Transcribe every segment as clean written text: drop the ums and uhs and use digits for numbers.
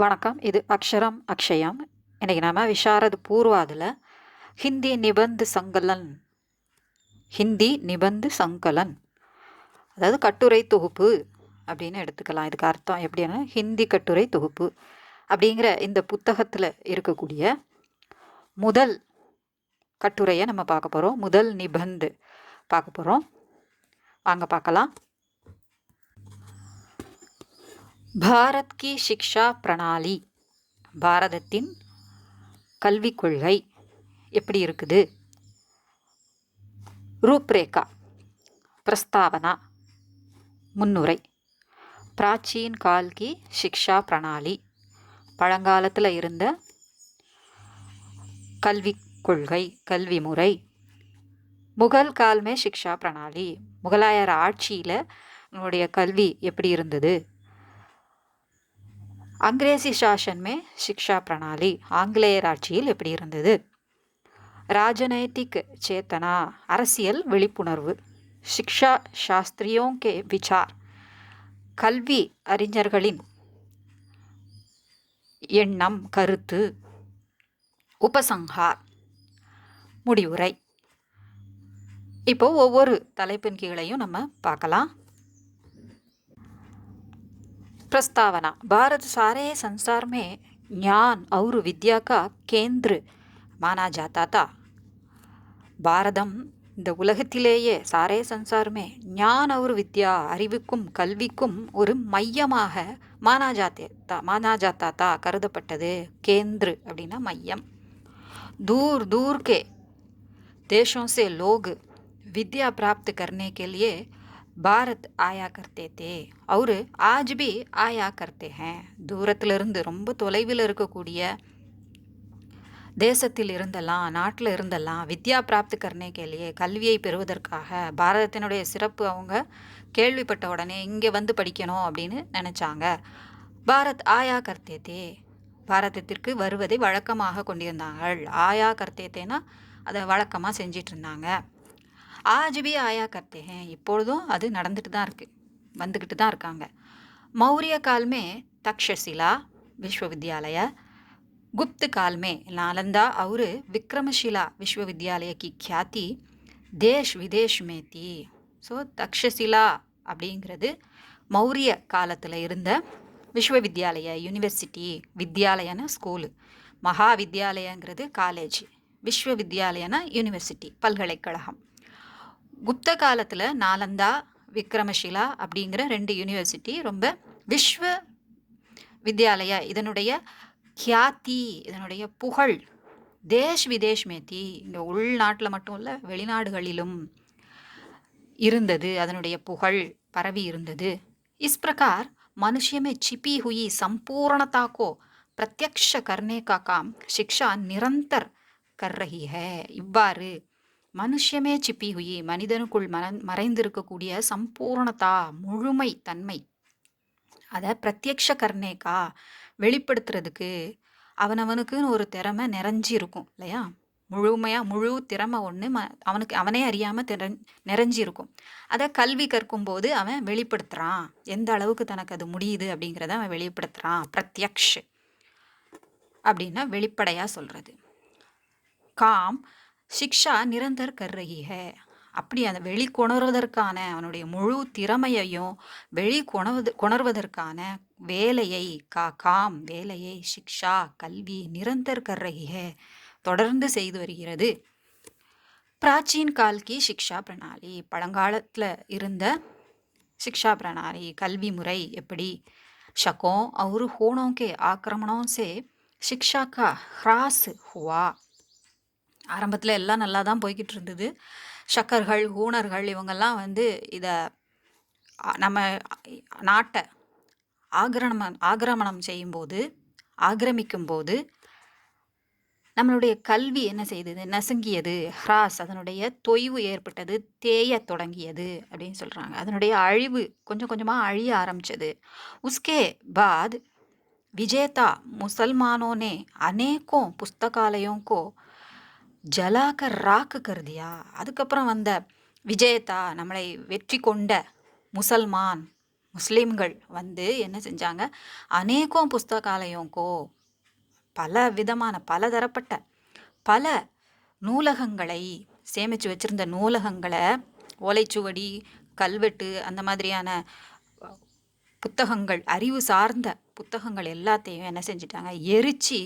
வணக்கம். இது அக்ஷரம் அக்ஷயம். இன்றைக்கி நம்ம விஷாரத் பூர்வாதில் ஹிந்தி நிபந்து சங்கலன் அதாவது கட்டுரை தொகுப்பு அப்படின்னு எடுத்துக்கலாம். இதுக்கு அர்த்தம் எப்படின்னா ஹிந்தி கட்டுரை தொகுப்பு அப்படிங்கிற இந்த புத்தகத்தில் இருக்கக்கூடிய முதல் கட்டுரையை நம்ம பார்க்க போகிறோம். முதல் நிபந்து பார்க்க போகிறோம். வாங்க பார்க்கலாம். பாரத் கி சிக்ஷா பிரணாலி, பாரதத்தின் கல்விக் கொள்கை எப்படி இருக்குது. ரூப்ரேகா, பிரஸ்தாவனா, முன்னுரை. பிராச்சீன் கால் கி சிக்ஷா பிரணாலி, பழங்காலத்தில் இருந்த கல்விக் கொள்கை கல்வி முறை. முகல் கால்மே சிக்ஷா பிரணாலி, முகலாயர் ஆட்சியில் நம்முடைய கல்வி எப்படி இருந்தது. அங்கிரேசி சாசன் மே சிக்ஷா பிரணாலி, ஆங்கிலேயர் ஆட்சியில் எப்படி இருந்தது. ராஜநைதிக் சேத்தனா, அரசியல் விழிப்புணர்வு. சிக்ஷா சாஸ்திரியோं के विचार, கல்வி அறிஞர்களின் எண்ணம் கருத்து. உபசங்ஹார், முடிவுரை. இப்போ ஒவ்வொரு தலைப்பின் கீழையும் நம்ம பார்க்கலாம். प्रस्तावना, भारत सारे संसार में ज्ञान और विद्या का केंद्र माना जाता था. பாரதம் இந்த உலகத்திலேயே சாரே சன்சாரமே ஞான் ஒரு வித்யா, அறிவுக்கும் கல்விக்கும் ஒரு மையமாக மானாஜாத்தா கருதப்பட்டது. கேந்திர அப்படின்னா மையம். दूर दूर के देशों से लोग विद्या प्राप्त करने के लिए भारत आया करते थे और आज भी आया करते हैं. தூரத்திலிருந்து ரொம்ப தொலைவில் இருக்கக்கூடிய தேசத்தில் இருந்தெல்லாம் நாட்டில் இருந்தெல்லாம் வித்யா பிராப்தி கர்னே கேலியே, கல்வியை பெறுவதற்காக பாரதத்தினுடைய சிறப்பு அவங்க கேள்விப்பட்ட உடனே இங்கே வந்து படிக்கணும் அப்படின்னு நினச்சாங்க. பாரத் ஆயா கர்த்தேத்தே, பாரதத்திற்கு வருவதை வழக்கமாக கொண்டிருந்தார்கள். ஆயா கர்த்தேத்தேனா அதை வழக்கமாக செஞ்சிட்டு இருந்தாங்க. ஆஜ் பி ஆயா கர்த்தே ஹேன், இப்பொழுதும் அது நடந்துட்டு தான் இருக்குது, வந்துக்கிட்டு தான் இருக்காங்க. மௌரிய கால்மே தக்ஷசிலா விஸ்வவித்யாலய, गुप्त काल में नालंदा और विक्रमशिला विश्वविद्यालय की ख्याति देश विदेश में थी. ஸோ தக்ஷசிலா அப்படிங்கிறது மௌரிய காலத்தில் இருந்த விஸ்வவித்யாலய, யூனிவர்சிட்டி. வித்யாலயன ஸ்கூலு, மகா வித்யாலயங்கிறது காலேஜ், விஸ்வவித்யாலயன யூனிவர்சிட்டி பல்கலைக்கழகம். குப்த காலத்தில் நாலந்தா விக்ரமஷிலா அப்படிங்கிற 2 யூனிவர்சிட்டி ரொம்ப விஸ்வ வித்யாலயா இதனுடைய கியாத்தி, இதனுடைய புகழ் தேஷ் விதேஷ் மேத்தி, இங்கே உள்நாட்டில் மட்டும் இல்லை வெளிநாடுகளிலும் இருந்தது. அதனுடைய புகழ் பரவி இருந்தது. இஸ் பிரகார் மனுஷ்ய में छिपी हुई संपूर्णता को प्रत्यक्ष करने का काम शिक्षा निरंतर कर रही है. இவ்வாறு மனுஷ்யமே சிப்பி ஹுயி, மனிதனுக்குள் மறைந்திருக்கக்கூடிய சம்பூர்ணதா முழுமை தன்மை, அதை பிரத்யக்ஷ கர்ணேக்கா வெளிப்படுத்துறதுக்கு அவனவனுக்குன்னு ஒரு திறமை நிறைஞ்சி இருக்கும் இல்லையா. முழு திறமை ஒன்று அவனே அறியாமல் நிறைஞ்சி இருக்கும். அதை கல்வி கற்கும்போது அவன் வெளிப்படுத்துகிறான். எந்த அளவுக்கு தனக்கு அது முடியுது அப்படிங்கிறத அவன் வெளிப்படுத்துகிறான். பிரத்யக்ஷ் அப்படின்னா வெளிப்படையாக சொல்கிறது. காம் சிக்ஷா நிரந்தர் கர் ரஹி ஹை, அப்படி அந்த வெளிக்கொணர்வதற்கான அவனுடைய முழு திறமையையும் வெளிக்கொணர்வதற்கான வேலையை, காம் வேலையை, சிக்ஷா கல்வி, நிரந்தர் கர் ரஹி ஹை தொடர்ந்து செய்து வருகிறது. பிராச்சீன் கால் கி சிக்ஷா பிரணாலி, பழங்காலத்தில் இருந்த சிக்ஷா பிரணாலி கல்வி முறை எப்படி. ஷகோं और होनों के आक्रमणों से शिक्षा का ह्रास हुआ. ஆரம்பத்தில் எல்லாம் நல்லா தான் போய்கிட்டு இருந்தது. ஷக்கர்கள், ஹூணர்கள் இவங்கெல்லாம் இதை நம்ம நாட்டை ஆக்கிரமணம் செய்யும்போது, ஆக்கிரமிக்கும்போது நம்மளுடைய கல்வி என்ன செய்தது, நசுங்கியது. ஹ்ராஸ், அதனுடைய தொய்வு ஏற்பட்டது, தேய தொடங்கியது அப்படின்னு சொல்கிறாங்க. அதனுடைய அழிவு கொஞ்சம் கொஞ்சமாக அழிய ஆரம்பித்தது. உஸ்கே பாத் விஜேதா முசல்மானோனே அநேகோं புஸ்தகாலயோं को ஜலாக்கர் ராக்கு கருதியா. அதுக்கப்புறம் வந்த விஜேதா, நம்மளை வெற்றி கொண்ட முசல்மான் முஸ்லீம்கள் வந்து என்ன செஞ்சாங்க, அநேகம் புஸ்தகாலயோங்கோ பல விதமான பலதரப்பட்ட பல நூலகங்களை சேமித்து வச்சிருந்த நூலகங்களை ஓலைச்சுவடி கல்வெட்டு அந்த மாதிரியான புத்தகங்கள் அறிவு சார்ந்த புத்தகங்கள் எல்லாத்தையும் என்ன செஞ்சிட்டாங்க, எரிச்சு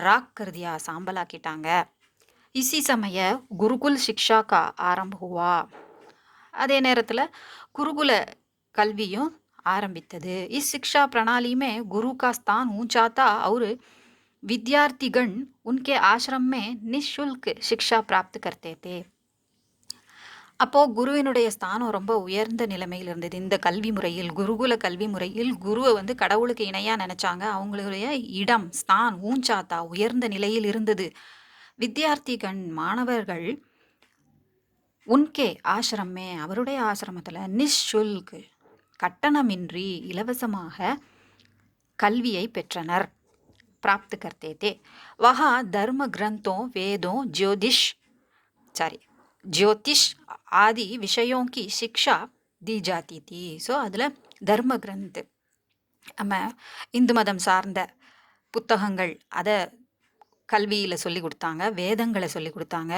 ராக் கருதியா சாம்பலாக்கிட்டாங்க. இசி சமய குருகுல் சிக்ஷா கா ஆரம்ப ஹுவா. அதே நேரத்தில் குருகுல கல்வியும் ஆரம்பித்தது. इस शिक्षा प्रणाली में गुरु का स्थान ऊंचा था और विद्यार्थीगण उनके आश्रम में निःशुल्क शिक्षा प्राप्त करते थे. அப்போது குருவினுடைய ஸ்தானம் ரொம்ப உயர்ந்த நிலைமையில் இருந்தது. இந்த கல்வி முறையில், குருகுல கல்வி முறையில் குருவை வந்து கடவுளுக்கு இணையாக நினச்சாங்க. அவங்களுடைய இடம் ஸ்தான் ஊஞ்சாத்தா உயர்ந்த நிலையில் இருந்தது. வித்யார்த்திகண் மாணவர்கள் உன்கே ஆசிரமே அவருடைய ஆசிரமத்தில் நிஷுல்க் கட்டணமின்றி இலவசமாக கல்வியை பெற்றனர். प्राप्त करते थे. वहाँ धर्म ग्रंथों वेदों ज्योतिष आदि विषयों की शिक्षा दी जाती थी. ஸோ அதில் தர்ம கிரந்த் நம்ம இந்து மதம் சார்ந்த புத்தகங்கள் அதை கல்வியில் சொல்லி கொடுத்தாங்க, வேதங்களை சொல்லி கொடுத்தாங்க,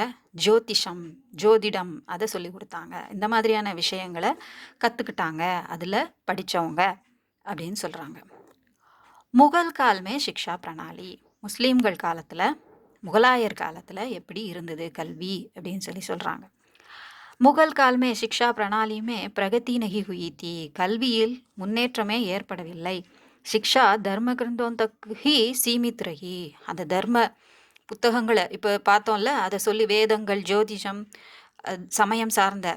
ஜோதிடம் அதை சொல்லி கொடுத்தாங்க. இந்த மாதிரியான விஷயங்களை கற்றுக்கிட்டாங்க, அதில் படித்தவங்க அப்படின்னு சொல்கிறாங்க. முகல் காலமே சிக்ஷா பிரணாலி, முஸ்லீம்கள் காலத்தில் முகலாயர் காலத்தில் எப்படி இருந்தது கல்வி அப்படின்னு சொல்லி சொல்கிறாங்க. முகல் காலமே சிக்ஷா பிரணாலியுமே பிரகதி நகி ஹுயி தி, கல்வியில் முன்னேற்றமே ஏற்படவில்லை. சிக்ஷா தர்ம கிரந்தோந்தக்கு ஹி சீமித் ரஹி, அந்த தர்ம புத்தகங்களை இப்போ பார்த்தோம்ல, அதை சொல்லி வேதங்கள் ஜோதிஷம் சமயம் சார்ந்த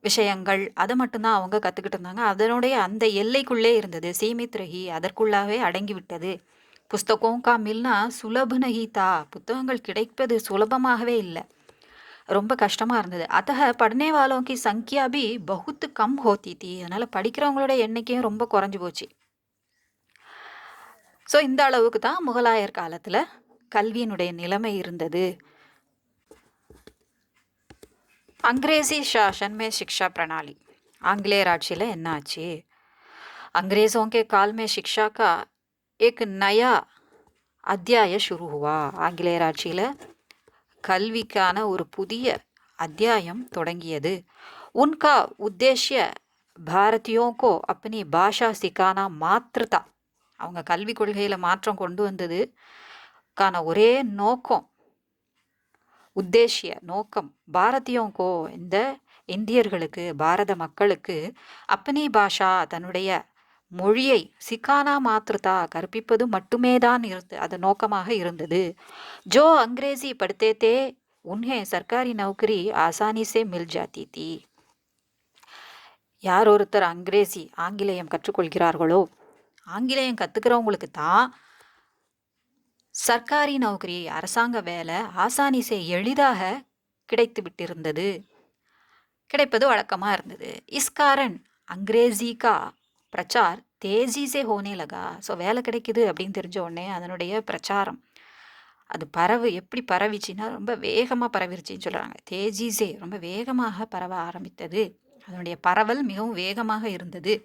விஷயங்கள் அதை மட்டும்தான் அவங்க கற்றுக்கிட்டு இருந்தாங்க. அதனுடைய அந்த எல்லைக்குள்ளே இருந்தது. சீமித் ரஹி, அதற்குள்ளாகவே அடங்கிவிட்டது. புஸ்தகம் கா மில்னா சுலப நஹி தா, புத்தகங்கள் கிடைப்பது சுலபமாகவே இல்லை, ரொம்ப கஷ்டமாக இருந்தது. அத்தக படனே வாலோं की संख्या भी बहुत कम होती थी, அதனால் படிக்கிறவங்களோட எண்ணிக்கையும் ரொம்ப குறைஞ்சி போச்சு. ஸோ இந்த அளவுக்கு தான் முகலாயர் காலத்தில் கல்வியினுடைய நிலைமை இருந்தது. अंग्रेजी शासन में शिक्षा प्रणाली, आंग्लेयर आட்சியில் என்ன ஆச்சு? अंग्रेज़ों के काल में शिक्षा का एक नया अध्याय शुरू हुआ. ஆங்கிலேயர் ஆட்சியில் கல்விக்கான ஒரு புதிய அத்தியாயம் தொடங்கியது. उनका उद्देश्य भारतीयों को अपनी भाषा सिखाना मात्र था. அவங்க கல்வி கொள்கையில் மாற்றம் கொண்டு வந்தது கான ஒரே நோக்கம், உத்தேசிய நோக்கம், பாரதியோங்கோ இந்த இந்தியர்களுக்கு, பாரத மக்களுக்கு, அப்பனி பாஷா தன்னுடைய மொழியை சிக்கானா மாத்திரதா கற்பிப்பது மட்டுமே தான் அது நோக்கமாக இருந்தது. ஜோ அங்கிரேசி படுத்தே தே உன்ஹே சர்க்காரி நௌக்கரி ஆசானி சே மில் ஜாத்தி தி. யார் ஒருத்தர் ஆங்கிலேயம் கற்றுக்கொள்கிறார்களோ, ஆங்கிலேயம் கற்றுக்கிறவங்களுக்கு தான் சர்க்காரி நௌக்கரி அரசாங்க வேலை ஆசானிசே எளிதாக கிடைத்து விட்டிருந்தது, கிடைப்பது வழக்கமாக இருந்தது. இஸ்காரன் அங்கிரேசி கா பிரச்சார் தேஜி சே ஹோனே லகா. ஸோ வேலை கிடைக்குது அப்படின்னு தெரிஞ்ச உடனே அதனுடைய பிரச்சாரம் அது எப்படி பரவிச்சின்னா ரொம்ப வேகமாக பரவிருச்சின்னு சொல்கிறாங்க. தேஜிசே ரொம்ப வேகமாக பரவ ஆரம்பித்தது, அதனுடைய பரவல் மிகவும் வேகமாக இருந்தது.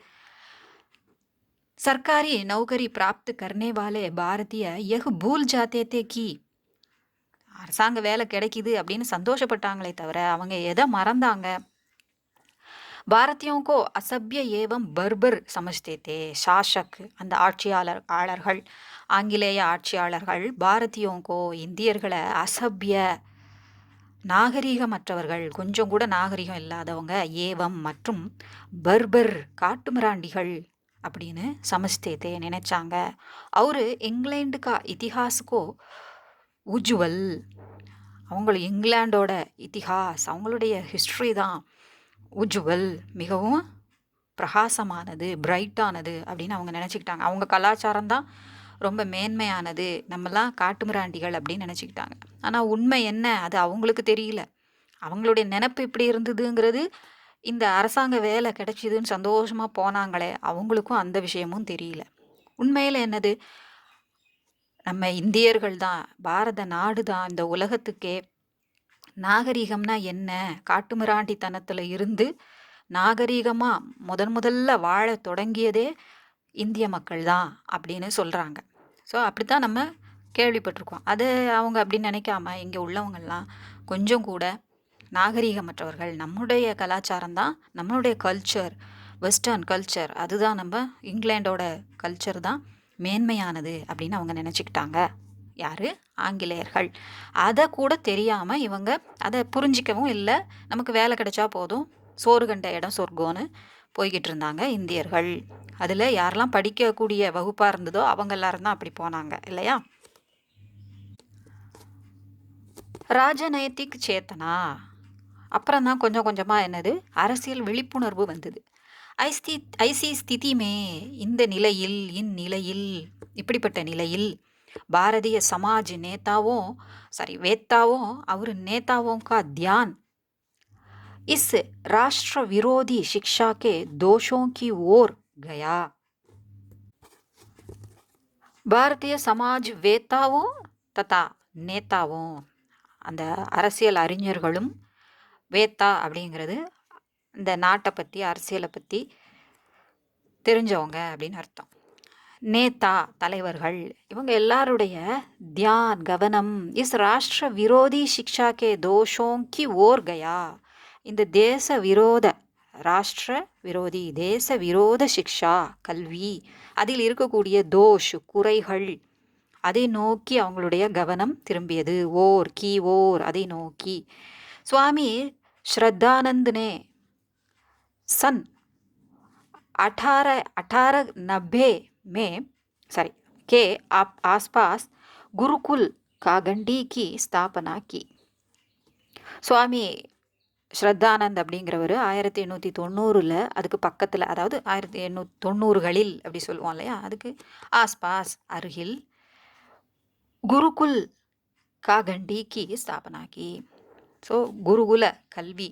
सरकारी नौकरी प्राप्त करने वाले भारतीय यह भूल जाते थे कि அரசாங்க வேலை கிடைக்குது அப்படின்னு சந்தோஷப்பட்டாங்களே தவிர அவங்க எதை மறந்தாங்க? பாரதியோं को असभ्य एवं बर्बर समझते थे. சாசக் அந்த ஆட்சியாளர்கள், ஆங்கிலேய ஆட்சியாளர்கள் பாரதியோं को இந்தியர்களை அசபிய நாகரீகமற்றவர்கள், கொஞ்சம் கூட நாகரிகம் இல்லாதவங்க, ஏவம் மற்றும் பர்பர் காட்டுமிராண்டிகள் அப்படின்னு சமஸ்தேதே நினைச்சாங்க. அவரு இங்கிலாந்து கா இத்திஹாஸுக்கோ உஜ்வல், இங்கிலாண்டோட இத்திஹாஸ் அவங்களுடைய ஹிஸ்ட்ரி தான் உஜ்வல் மிகவும் பிரகாசமானது, பிரைட்டானது அப்படின்னு அவங்க நினச்சிக்கிட்டாங்க. அவங்க கலாச்சாரம் தான் ரொம்ப மேன்மையானது, நம்மலாம் காட்டுமிராண்டிகள் அப்படின்னு நினச்சிக்கிட்டாங்க. ஆனால் உண்மை என்ன அது அவங்களுக்கு தெரியல. அவங்களுடைய நினப்பு இப்படி இருந்ததுங்கிறது, இந்த அரசாங்க வேலை கிடைச்சிதுன்னு சந்தோஷமாக போனாங்களே அவங்களுக்கும் அந்த விஷயமும் தெரியல. உண்மையில் என்னது, நம்ம இந்தியர்கள் தான், பாரத நாடு தான் இந்த உலகத்துக்கே நாகரிகம்னா என்ன, காட்டுமிராண்டித்தனத்தில் இருந்து நாகரீகமாக முதல்ல வாழ தொடங்கியதே இந்திய மக்கள் தான் அப்படின்னு சொல்கிறாங்க. ஸோ அப்படி தான் நம்ம கேள்விப்பட்டிருக்கோம். அது அவங்க அப்படி நினைக்காம இங்கே உள்ளவங்கள்லாம் கொஞ்சம் கூட நாகரீகமற்றவர்கள், நம்முடைய கலாச்சாரம் தான் நம்மளுடைய கல்ச்சர், வெஸ்டர்ன் கல்ச்சர், அதுதான் நம்ம இங்கிலாண்டோட கல்ச்சர் தான் மேன்மையானது அப்படின்னு அவங்க நினச்சிக்கிட்டாங்க. யார்? ஆங்கிலேயர்கள். அதை கூட தெரியாமல் இவங்க அதை புரிஞ்சிக்கவும் இல்லை. நமக்கு வேலை கிடைச்சா போதும், சோறு கண்ட இடம் சொர்க்கம்னு போய்கிட்டு இருந்தாங்க இந்தியர்கள். அதில் யாரெல்லாம் படிக்கக்கூடிய வகுப்பாக இருந்ததோ அவங்க எல்லாரும் தான் அப்படி போனாங்க இல்லையா? ராஜநைத்திக் சேத்தனா அப்புறம் தான் கொஞ்சம் கொஞ்சமாக என்னது அரசியல் விழிப்புணர்வு வந்தது. ஐசி ஸ்திதிமே இந்நிலையில் இப்படிப்பட்ட நிலையில் பாரதிய சமாஜ் வேத்தாவும் और नेताओं का ध्यान इस राष्ट्र विरोधी शिक्षा के दोषों की ओर गया. பாரதிய சமாஜ் வேத்தாவும் ததா நேதாவும், அந்த அரசியல் அறிஞர்களும், வேத்தா அப்படிங்கிறது இந்த நாட்டை பற்றி அரசியலை பற்றி தெரிஞ்சவங்க அப்படின்னு அர்த்தம். நேதா தலைவர்கள், இவங்க எல்லாருடைய தியான் கவனம் இஸ் ராஷ்டிர விரோதி சிக்ஷா கே தோஷோம் கி ஓர் கயா, இந்த தேச விரோத ராஷ்டிர விரோதி தேச விரோத சிக்ஷா கல்வி, அதில் இருக்கக்கூடிய தோஷ் குறைகள், அதை நோக்கி அவங்களுடைய கவனம் திரும்பியது. ஓர் அதை நோக்கி. சுவாமி ஸ்ரத்தானந்த் ने सन 1890 के आसपास गुरुकुल कागंडी की स्थापना की. சுவாமி ஸ்ரத்தானந்த் அப்படிங்கிறவர் 1890 அதுக்கு பக்கத்தில், அதாவது 1890களில் அப்படி சொல்லுவோம் இல்லையா, அதுக்கு ஆஸ்பாஸ் அருகில் குருகுல் காகண்டி கி ஸ்தாபனாக்கி. ஸோ குருகுல கல்வி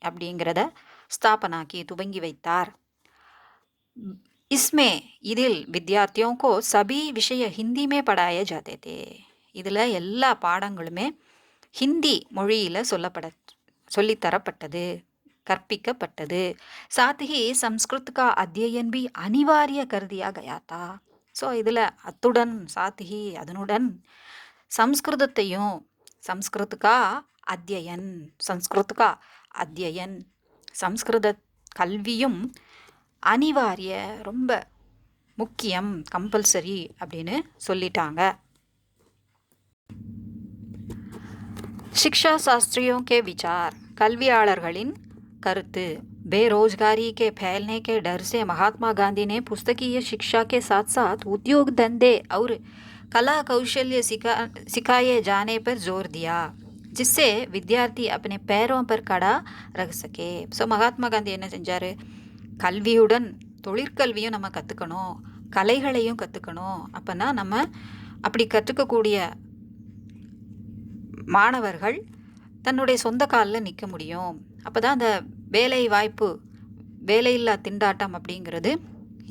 அப்படிங்கிறத ஸ்தாபனாக்கி துவங்கி வைத்தார். இதில் வித்யார்த்தியோं को सभी விஷய ஹிந்தி में पढ़ाए जाते थे. இதில் எல்லா பாடங்களுமே ஹிந்தி மொழியில் சொல்லித்தரப்பட்டது, கற்பிக்கப்பட்டது. साथ ही संस्कृत का अध्ययन भी अनिवार्य कर दिया गया था. ஸோ இதில் அதனுடன் சம்ஸ்கிருதத்தையும் சம்ஸ்கிருத கல்வியும் அனிவாரிய ரொம்ப முக்கியம், கம்பல்சரி அப்படின்னு சொல்லிட்டாங்க. शिक्षा शास्त्रियों के विचार, கல்வியாளர்களின் கருத்து. बेरोजगारी के फैलने के डर से महात्मा गांधी ने पुस्तकीय शिक्षा के साथ साथ उद्योग धंधे और कला कौशल्य सिखाए जाने पर जोर दिया, जिससे विद्यार्थी अपने पैरों पर खड़ा रह सके. ஸோ மகாத்மா காந்தி என்ன செஞ்சார்? கல்வியுடன் தொழிற்கல்வியும் நம்ம கற்றுக்கணும், கலைகளையும் கற்றுக்கணும். அப்போனா நம்ம அப்படி கற்றுக்கக்கூடிய மாணவர்கள் தன்னுடைய சொந்த காலில் நிற்க முடியும். அப்போ தான் அந்த வேலையில்லா திண்டாட்டம் அப்படிங்கிறது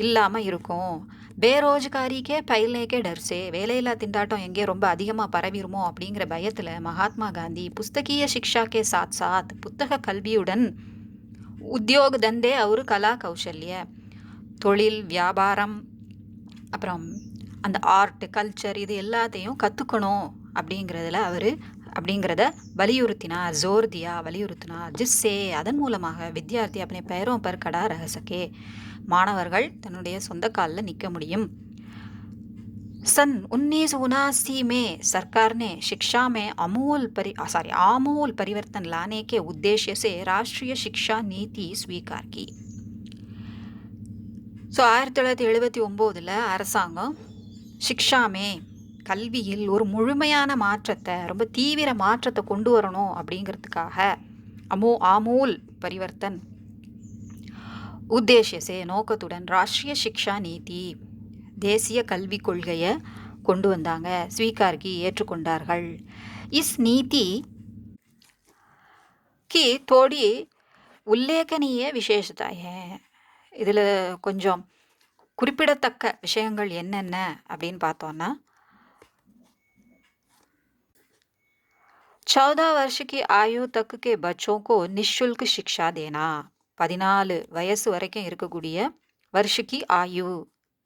இல்லாமல் இருக்கும். பேரோஜ்காரிக்கே பயில்னேக்கே டர்ஸே, வேலையில்லா திண்டாட்டம் எங்கே ரொம்ப அதிகமாக பரவிடுமோ அப்படிங்கிற பயத்தில் மகாத்மா காந்தி புஸ்தகீய சிக்ஷாக்கே சாத் புத்தக கல்வியுடன் உத்தியோக தந்தே ஒரு கலா கௌசல்ய தொழில் வியாபாரம் அப்புறம் அந்த ஆர்ட் கல்ச்சர் இது எல்லாத்தையும் கற்றுக்கணும் அப்படிங்கிறத வலியுறுத்தினார். ஜோர்தியா வலியுறுத்தினார். ஜிஸ்ஸே அதன் மூலமாக வித்யார்த்தி अपने पैरों पर खड़ा रह सके, மாணவர்கள் தன்னுடைய சொந்த காலில் நிற்க முடியும். सन 1979 में सरकार ने शिक्षा में आमूल परिवर्तन लाने के उद्देश्य से राष्ट्रीय शिक्षा नीति स्वीकार की. ஸோ 1979 அரசாங்கம் சிக்ஷாமே கல்வியில் ஒரு முழுமையான மாற்றத்தை, ரொம்ப தீவிர மாற்றத்தை கொண்டு வரணும் அப்படிங்கிறதுக்காக ஆமூல் பரிவர்த்தன் உத்தேசியசே நோக்கத்துடன் ராஷ்ட்ரிய சிக்ஷா நீதி தேசிய கல்விக் கொள்கையை கொண்டு வந்தாங்க. ஸ்வீகார்கி ஏற்றுக்கொண்டார்கள். இஸ் நீதி கி தோடி உல்லேகனீய விசேஷதாய, இதில் கொஞ்சம் குறிப்பிடத்தக்க விஷயங்கள் என்னென்ன அப்படின்னு பார்த்தோன்னா, 14 वर्ष की आयु तक के बच्चों को निःशुल्क शिक्षा देना. 14 வயசு வரைக்கும் இருக்கக்கூடிய வருஷிக்கு ஆயு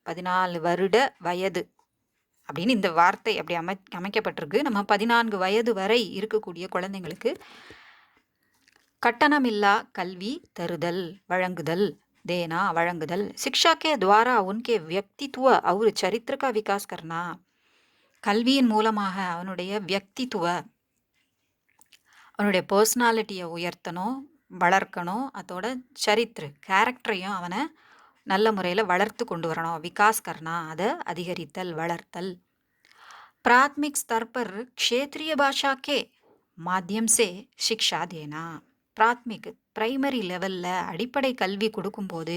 14 வருட வயது அப்படின்னு இந்த வார்த்தை அப்படி அமைக்கப்பட்டிருக்கு. நம்ம 14 வயது வரை இருக்கக்கூடிய குழந்தைங்களுக்கு கட்டணமில்லா கல்வி தருதல், வழங்குதல், देना वழங்குதல், शिक्षा के द्वारा उनके व्यक्तित्व और चरित्र का विकास करना. கல்வியின் மூலமாக அவனுடைய வியக்தித்துவ, அவனுடைய பர்சனாலிட்டியை உயர்த்தணும், வளர்க்கணும். அதோட சரித்திர கேரக்டரையும் அவனை நல்ல முறையில் வளர்த்து கொண்டு வரணும். விகாஸ் கர்னா, அதை அதிகரித்தல், வளர்த்தல். प्राथमिक स्तर पर क्षेत्रीय भाषा के माध्यम से शिक्षा देना. பிராத்மிக் பிரைமரி லெவலில் அடிப்படை கல்வி கொடுக்கும்போது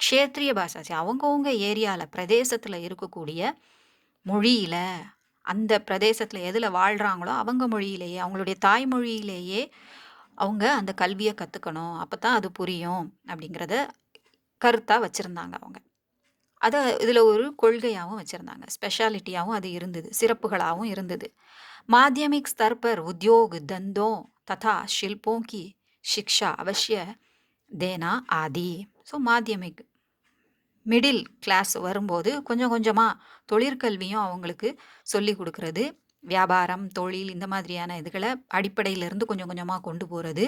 க்ஷேத்ரிய பாஷா அவங்கவுங்க ஏரியாவில் பிரதேசத்தில் இருக்கக்கூடிய மொழியில், அந்த பிரதேசத்தில் எதில் வாழ்கிறாங்களோ அவங்க மொழியிலேயே, அவங்களுடைய தாய்மொழியிலேயே அவங்க அந்த கல்வியை கற்றுக்கணும். அப்போ தான் அது புரியும் அப்படிங்கிறத கருத்தாக வச்சுருந்தாங்க அவங்க. அதை இதில் ஒரு கொள்கையாகவும் வச்சுருந்தாங்க, ஸ்பெஷாலிட்டியாகவும் அது இருந்தது, சிறப்புகளாகவும் இருந்தது. माध्यमिक स्तर पर उद्योग धंधों तथा शिल्पों की शिक्षा अवश्य देना आदि. ஸோ மாத்தியமிக் மிடில் கிளாஸ் வரும்போது கொஞ்சம் கொஞ்சமாக தொழிற்கல்வியும் அவங்களுக்கு சொல்லி கொடுக்கறது, வியாபாரம், தொழில், இந்த மாதிரியான இதுகளை அடிப்படையிலேருந்து கொஞ்சம் கொஞ்சமாக கொண்டு போகிறது.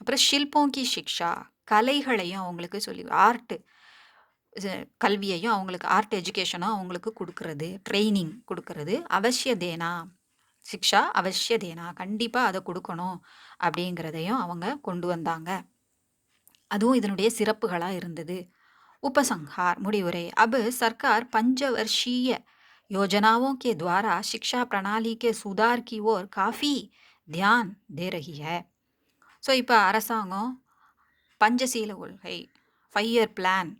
அப்புறம் ஷில்போங்கி சிக்ஷா, கலைகளையும் அவங்களுக்கு சொல்லி, ஆர்ட் கல்வியையும் அவங்களுக்கு, ஆர்ட் எஜுகேஷனும் அவங்களுக்கு கொடுக்கறது, ட்ரைனிங் கொடுக்கறது. அவசிய தேனா சிக்ஷா அவசிய தேனா, கண்டிப்பாக அதை கொடுக்கணும் அப்படிங்கிறதையும் அவங்க கொண்டு வந்தாங்க. அதுவும் இதனுடைய சிறப்புகளாக இருந்தது. उपसंहार முடிவுரை. अब सरकार पंचवर्षीय योजनाओं के द्वारा शिक्षा प्रणाली के सुधार की ओर काफ़ी ध्यान दे रही है. ஸோ இப்போ அரசாங்கம் பஞ்சசீல கொள்கை, 5 இயர் பிளான்,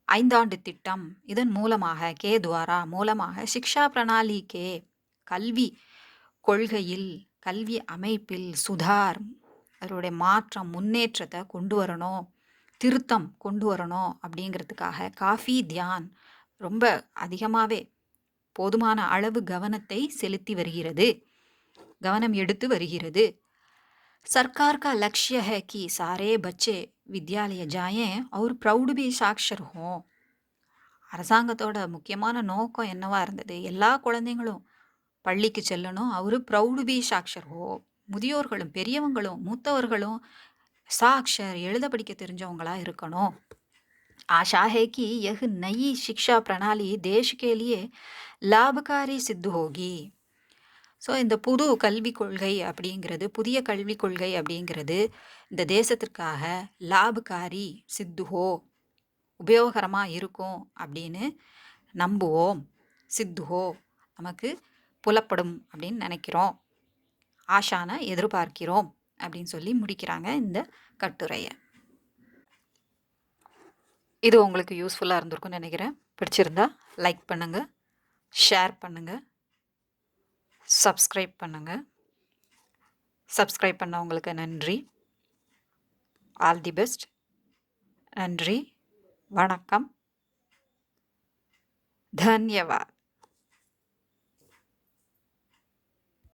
5 ஆண்டு திட்டம், இதன் மூலமாக கே துவாரா மூலமாக சிக்ஷா பிரணாலி கே கல்வி கொள்கையில், கல்வி அமைப்பில் சுதார், அதனுடைய மாற்றம், முன்னேற்றத்தை கொண்டு வரணும், திருத்தம் கொண்டு வரணும் அப்படிங்கிறதுக்காக காஃபி தியான், ரொம்ப அதிகமாகவே போதுமான அளவு கவனத்தை செலுத்தி வருகிறது, கவனம் எடுத்து வருகிறது. सरकार का लक्ष्य है कि सारे बच्चे विद्यालय जाएं और प्रौढ़ भी साक्षर हों. அரசாங்கத்தோட முக்கியமான நோக்கம் என்னவா இருந்தது? எல்லா குழந்தைங்களும் பள்ளிக்கு செல்லணும், அவர் பிரௌಢ பி சாக்ஷர் ஹோ, முதியோர்களும் பெரியவங்களும் மூத்தவர்களும் சாக்ஷர், எழுத படிக்க தெரிஞ்சவங்களா இருக்கணும். आशा है कि यह नई शिक्षा प्रणाली देश के लिए लाभकारी सिद्ध होगी. ஸோ இந்த புது கல்விக் கொள்கை அப்படிங்கிறது, புதிய கல்விக் கொள்கை அப்படிங்கிறது இந்த தேசத்திற்காக லாபகாரி சித்துஹோ, உபயோகரமாக இருக்கும் அப்படின்னு நம்புவோம். சித்துஹோ நமக்கு புலப்படும் அப்படின்னு நினைக்கிறோம், ஆஷான எதிர்பார்க்கிறோம் அப்படின்னு சொல்லி முடிக்கிறாங்க இந்த கட்டுரையை. இது உங்களுக்கு யூஸ்ஃபுல்லாக இருந்திருக்கும்னு நினைக்கிறேன். பிடிச்சிருந்தா லைக் பண்ணுங்கள், ஷேர் பண்ணுங்கள், சப்ஸ்கிரைப் பண்ணுங்கள். சப்ஸ்கிரைப் பண்ணவங்களுக்கு நன்றி. All the best. நன்றி, வணக்கம், தன்யவாத்.